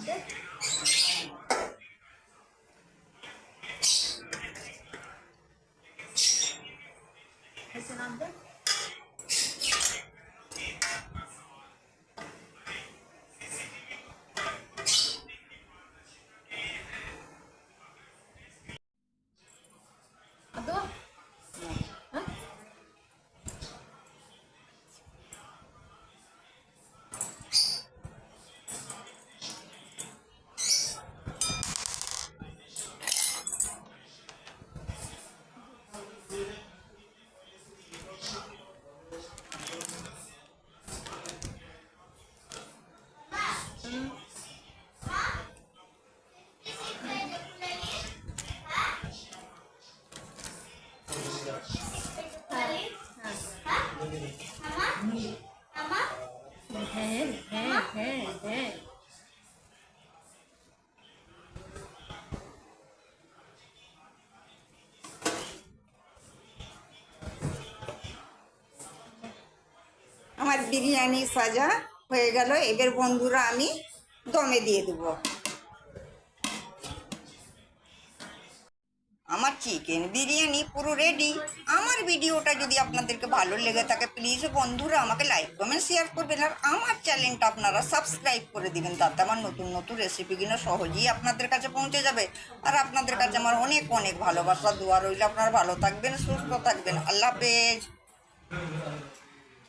দে এসে নাম দে আদো হ্যাঁ হ্যাঁ হ্যাঁ হ্যাঁ হ্যাঁ আমার বিরিয়ানি সাজা হয়ে গেল। এবার বন্ধুরা আমি দমে দিয়ে দেবো। আমার চিকেন বিরিয়ানি পুরো রেডি। আমার ভিডিওটা যদি আপনাদেরকে ভালো লেগে থাকে প্লিজ বন্ধুরা আমাকে লাইক কমেন্ট শেয়ার করবেন, আর আমার চ্যানেলটা আপনারা সাবস্ক্রাইব করে দিবেন, তাতে আমার নতুন নতুন রেসিপিগুলো সহজেই আপনাদের কাছে পৌঁছে যাবে। আর আপনাদের কাছে আমার অনেক অনেক ভালোবাসা দোয়া রইল। আপনারা ভালো থাকবেন, সুস্থ থাকবেন। আল্লাহ হাফেজ।